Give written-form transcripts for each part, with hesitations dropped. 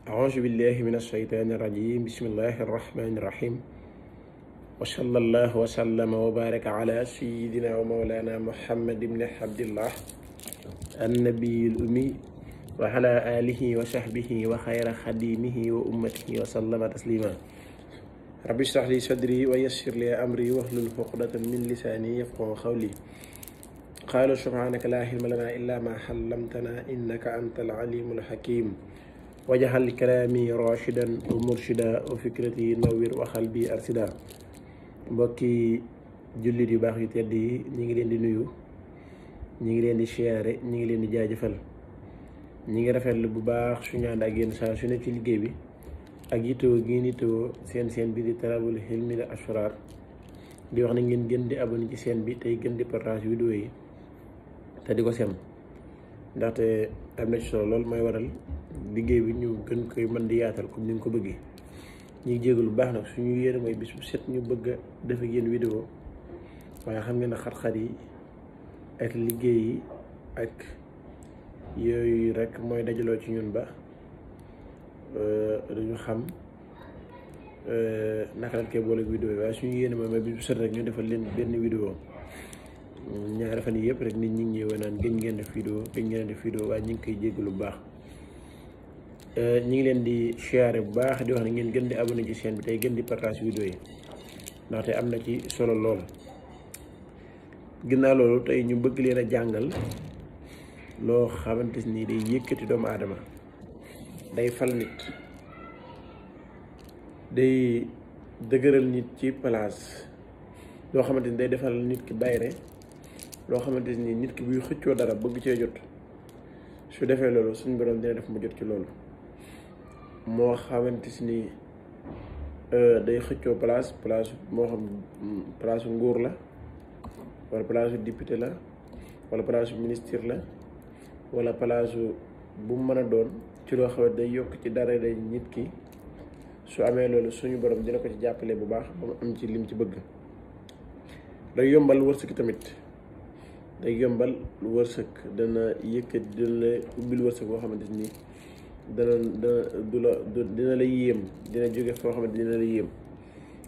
أعوذ بالله من الشيطان الرجيم بسم الله الرحمن الرحيم وصلى الله وسلم وبارك على سيدنا ومولانا محمد بن عبد الله النبي الأمي وعلى آله وصحبه وخير خديمه وأمته وسلم تسليما رب اشرح لي صدري ويسر لي أمري واحلل عقدة من لساني يفقهوا قولي قالوا سبحانك لا علم لنا إلا ما علمتنا إنك أنت العليم الحكيم وجعل كلامي راشدا ومرشدا وفكرتي نوير وقلبي أرشدا mbokki jullit yu baax yu tedd yi ñi ngi leen di nuyu ñi ngi leen di siyaare ñi ngi leen di jaajëfal ñi ngi rafetlu bu baax suñu ànd ak yéen saa su ne ci liggéey bi ak yittewoo gi yittewoo seen bi di Talabul Hilmi al Asrar di wax na ngeen gën di abonné ci seen bi tey gën di partage vidéo yi te di ko sem ndaxte am na ci solo lool mooy waral liggéey bi ñu gën koy mën di yaatal comme ni nga ko bëggee ñu ngi jégalu baax nag suñu yéene mooy bis bu set ñu bëgg a def ak yéen vidéo waaye xam ngeen ne xat-xat yi ak liggéey yi ak yooyu rek mooy dajaloo ci ñun ba duñu xam naka lañ koy boole ak vidéo yi waaye suñu yéene mooy bis bu set rek ñu defal leen benn vidéo ñaari fan yii yëpp rek nit ñi ngi ñëwee naan gëj ngeen def vidéo waaye ñu ngi koy jégalu bu baax. ñi ngi leen di siyaare bu baax di wax ne ngeen gën di abonné ci chaîne bi tey gën di partage vidéo yi ndaxte am na ci solo lool. ginnaaw loolu tey ñu bëgg leen a jàngal loo xamante ni day yëkkati doomu aadama, day fal nit, day dëgëral nit ci place, loo xamante ni day defal nit ki bayre, loo xamante ni nit ki buy xëccoo dara bëgg cee jot su defee loolu suñu borom dina def mu jot ci loolu. moo xamante ni day xëccoo place moo xam place nguur la wala place député la wala place ministre la wala place bu mu mën a doon ci loo xamante day yokk ci dara day nit ki su amee loolu suñu borom dina ko ci jàppale bu baax ba mu am ci lim ci bëgg. day yombal wërsëg tamit, day yombal wërsëg, dana yëkkat dina la ubbil wërsëg boo xamante ni dina la yéem, dina jóge foo xamante dina la yéem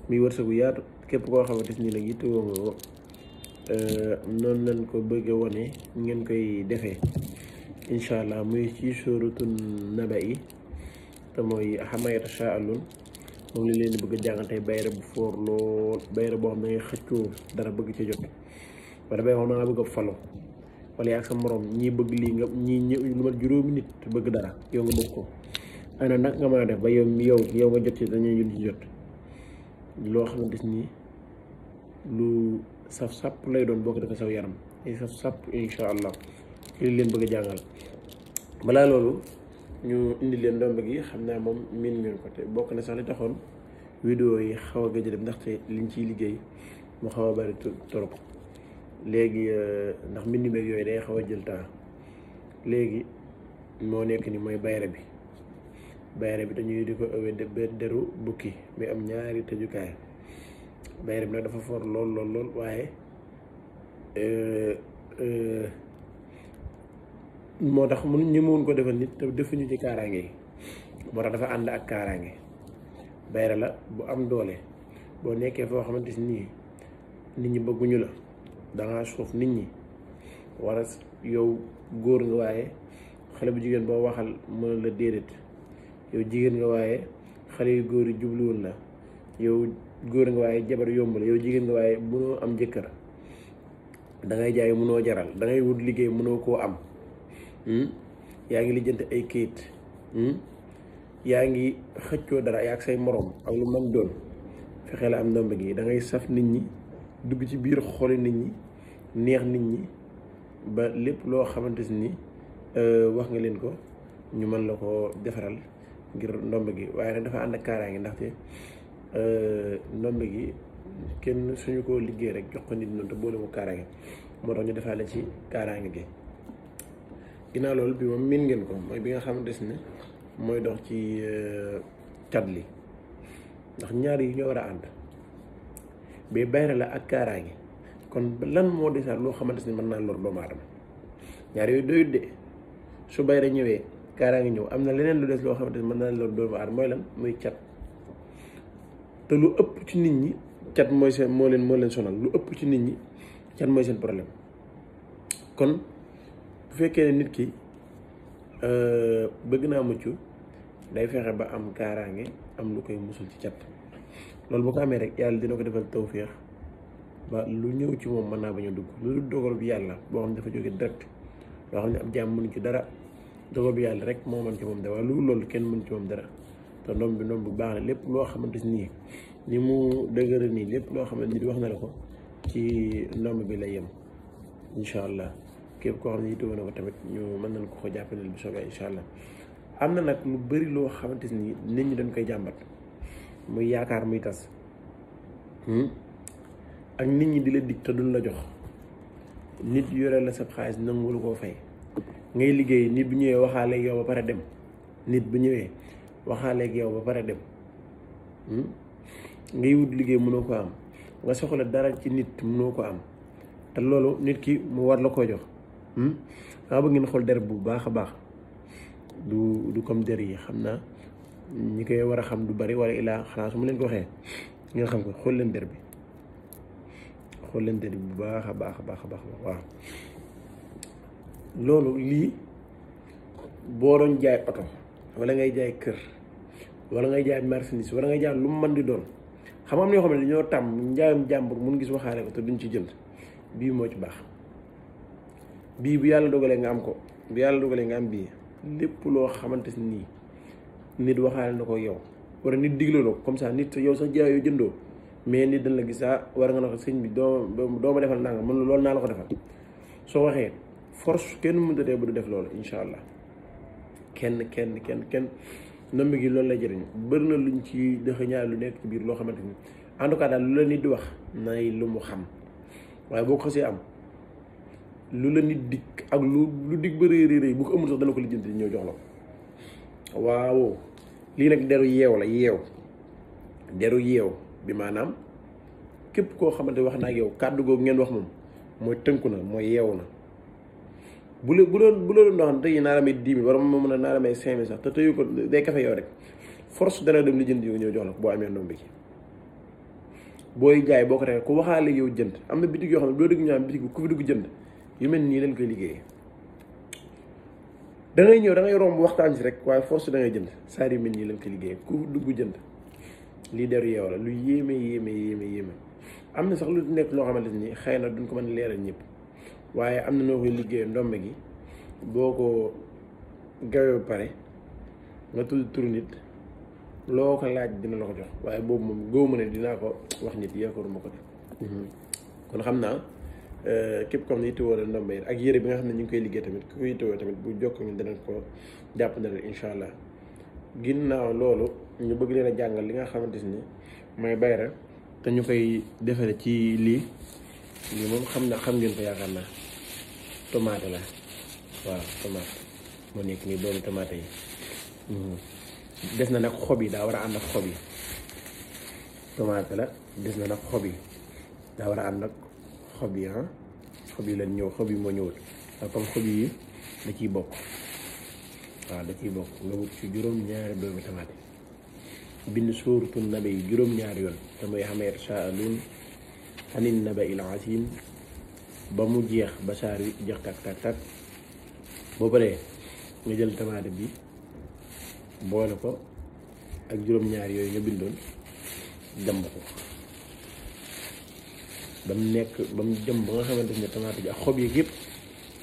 muy wërsëgu yaatu. képp koo xamante ni nag yittewoo nga ko noonu lañ ko bëgg a wone ngeen koy defee incha allah. muy ci suuratu naba yi te mooy amma yatasaaluun moom li leen di bëgg a jàngal tey bayre bu foor lool, bayre boo xam ne ngay xëccoo dara bëgg ca jot, wala bay wax na nga bëgg a falo wala yaa ak sa morom ñii bëgg lii nga ñii lu mat juróomi nit bëgg dara yow nga bëgg ko. ana nag nga mën a def ba yow nga jot ci dañuy jot ci jot loo xamante ni lu saf sàpp lay doon boo ko defee saw yaram ay saf sàpp incha allah li leen bëgg a jàngal. balaa loolu ñu indi leen ndomb gi, xam naa moom miin ngeen ko te bokk na sax li taxoon vidéo yi xaw a gëj a dem ndaxte liñ ciy liggéey mu xaw a bari trop. léegi ndax mbind meeg yooyu day xaw a jël temps. léegi moo nekk ni mooy bayre bi dañuy di ko ëwee deru bukki muy am ñaari tëjukaay. bayre bi nag dafa for lool waaye moo tax ñu mun ko defal nit te defuñu ci kaaraange yi, moo tax dafa ànd ak kaaraange. bayre la bu am doole, boo nekkee foo xamante ni nit ñi bëgguñu la, dangaa suuf nit ñi wala yow góor nga waaye xale bu jigéen boo waxal mën la déedéet, yow jigéen nga waaye xale yu góor yi jubluwul la, yow góor nga waaye jabar yomb la, yow jigéen nga waaye mënoo am jëkkër, dangay jaay mënoo jaral, dangay wut liggéey mënoo koo am, yaa ngi lijjanti ay kayit, yaa ngi xëccoo dara yaa ak say morom ak lu mën doon, fexe la am ndomb gi. dangay saf nit ñi, dugg ci biir xoli nit ñi, neex nit ñi ba lépp loo xamante ni wax nga leen ko ñu mën la ko defaral ngir ndomb gi. waaye nag dafa ànd ak kaaraange, ndaxte ndomb gi kenn suñu ko liggéey rek jox ko nit noonu te boole mu kaaraange, moo tax ñu defaale ci kaaraange gi. ginnaaw loolu bi moom miin ngeen ko, mooy bi nga xamante ne mooy dox ci cat li, ndax ñaar yi ñoo war a ànd. ba bayre la ak kaaraange, kon lan moo desaat loo xamante ni mën naa lor doomu aadama. ñaar yooyu doyut de, su bayre ñëwee kaaraange ñëw am na leneen lu des loo xamante ni mën naa loolu doomu aadama mooy lan muy cat te lu ëpp ci nit ñi cat mooy seen moo leen sonal lu ëpp ci nit ñi cat mooy seen problème kon bu fekkee ne nit ki bëgg naa mucc day fexe ba am kaaraange am lu koy musul ci cat loolu boo ko amee rek yàlla dina ko defal tawféex ba lu ñëw ci moom mën naa bañ a dugg lu dogal bi yàlla boo xam ne dafa jóge direct loo xam ne ab jaam mënu ci dara dogal bi yàlla rek moo mën ci moom dara waaye lu loolu kenn mënu ci moom dara te ndoom bi bu baax la lépp loo xamante nii ni mu dëgëra nii lépp loo xamante ni wax na la ko ci ndomb bi lay yem incha allah képp koo xam ne yittewoo na ko tamit ñu mën nañ ko jàppaleel bu soobee incha allah. am na nag lu bëri loo xamante ni nit ñi dañ koy jàmbat muy yaakaar muy tas ak nit ñi di la dig te duñ la jox nit yore la sa xaalis nanguwul koo fay ngay liggéey nit bu ñëwee waxaaleeg yow ba pare dem nit bu ñëwee waxaaleeg yow ba pare dem ngay wut liggéey mënoo ko am nga soxla dara ci nit mënoo ko am te loolu nit ki mu war la koo jox maa bëgg ngeen xool der bu baax a baax du comme der yi xam naa ñi koy war a xam du bari wala ilaa xanaa su ma leen ko waxee ngeen xam ko xool leen der bi xool leen der bi bu baax a baax a baax a baax waaw loolu lii boo doon jaay oto wala ngay jaay kër wala ngay jaay marchandise wala ngay jaay lu mu mën di doon xam am ñoo xam ne dañoo tàmm njaayum jàmbur mun gis waxaale ko te duñ ci jënd bii moo ci baax bii bu yàlla dogalee nga am ko bu yàlla dogalee nga am bii lépp loo xamante nii nit waxaale na ko yow wala nit digle ko comme ça nit yow sax jaayoo jëndoo mais nit dañ la gis war nga na ko sëñ bi doo ma defal nanga mën loolu naa la ko defal soo waxee force kenn mënta dee bu du def loolu incha allah kenn nomb gi loolu lay jëriñ bëri na luñ ci dëxa ñaar lu nekk ci biir loo xamante ni en tout cas daal lu la nit di wax nay lu mu xam waaye boo ko xasee am lu la nit dig ak lu dig ba rëy bu ko amul sax dana ko lijjanti ñëw jox la ko waaw lii nag deru yeew la deru yeew bi maanaam képp koo xamante wax naa ak yow kàddu googu ngeen wax moom mooy tënku na mooy yeewu na bu doon doon tey naa la may 10 000 wala ma mën a naa la may 5 000 sax te tëyu ko day kafe yow rek force dana dem lijjanti yow ñëw jox la ko boo amee ndombi ki booy jaay boo ko defee ku waxaale yow jënd am na bitig yoo xam ne boo dégg ñu naan bitig bi ku fi dugg jënd yu mel nii lañ koy liggéeyee da ngay ñëw da ngay romb waxtaan si rek waaye force da ngay jënd saa yu mel nii lañ koy liggéeyee ku dugg jënd lii deru yeew la lu yéeme am na sax lu nekk loo xamante ni xëy na duñ ko mën leeral ñëpp waaye am na noo koy liggéeyee ndombe gi boo ko gawee ba pare nga tudd turu nit loo ko laaj dina la ko jox waaye boobu moom góob ma ne dinaa ko wax nit yaakaaruma ko def kon xam naa képp comme ne yittewoo la ndombe yi ak yére bi nga xam ne ñu ngi koy liggéey tamit ku ko yittewoo tamit bu jokk ñu danañ ko jàpp na leen incha allah ginnaaw loolu ñu bëgg leen a jàngal li nga xamante ni mooy bayra te ñu koy defare ci lii moom xam ngeen ko yaakaar naa tomate la waaw tomate moo nekk nii doomu tomate yi des na nag xob yi daa war a ànd ak xob yi tomate la des na nag xob yi daa war a ànd ak xob yi xob yi lañ ñëw xob yi moo ñëwul waaye comme xob yi da ciy bokk waaw da ciy bokk nga wut ci juróom-ñaari doomu tomate bind suuratu naba yi juróom-ñaari yoon te mooy xameet saalun anin naba il asim ba mu jeex ba saar wi jeex tak boo paree nga jël tomate bi boole ko ak juróom-ñaari yooyu nga bindoon jàmb ko ba mu nekk ba mu jëm ba nga xamante ne tomate bi ak xob yeeg yëpp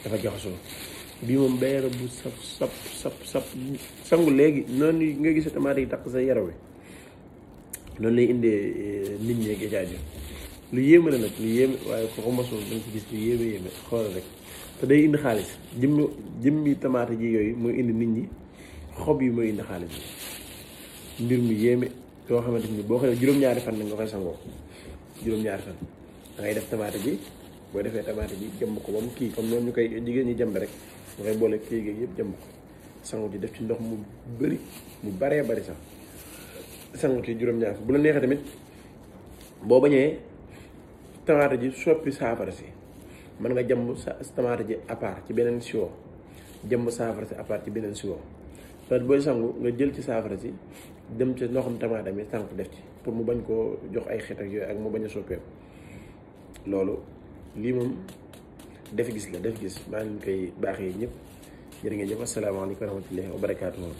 dafa jaxasoo bii moom bayra bu sap sangu léegi noonu nga gis tomate yi takk sa yaram wi noonu lay indee nit ñi ak jaaju lu yéeme la nag lu yéeme waaye ko mosul da nga ci gis lu yéeme xoolal rek te day indi xaalis jëmmi tomate ji yooyu mooy indi nit ñi xob yi mooy indi xaalis bi mbir mu yéeme yoo xamante ni boo xoolee juróom-ñaari fan nga koy sangoo juróom-ñaari fan da ngay def tomate ji boo defee tomate ji jëmb ko ba mu kii comme noonu ñu koy jigéen ñi jëmb rek nga koy boole kii gi yëpp jëmb ko sangu ci def ci ndox mu bëri mu baree bari sax sangu ci juróom-ñaari bu la neexee tamit boo bañee tomate ji soppi saafara si mën nga jëmb sa tomate ji à part ci beneen siwo jëmb saafara si à part ci beneen siwo te booy sangu nga jël ci saafara si dem ca ndoxum tamaate mi tànk def ci pour mu bañ koo jox ay xet ak yooyu ak mu bañ a soppeeku loolu lii moom def gis la def gis maa ngi koy baaxee ñëpp jërë ngeen jëf asalaamaaleykum wa rahmatullahi wa barakaatuhu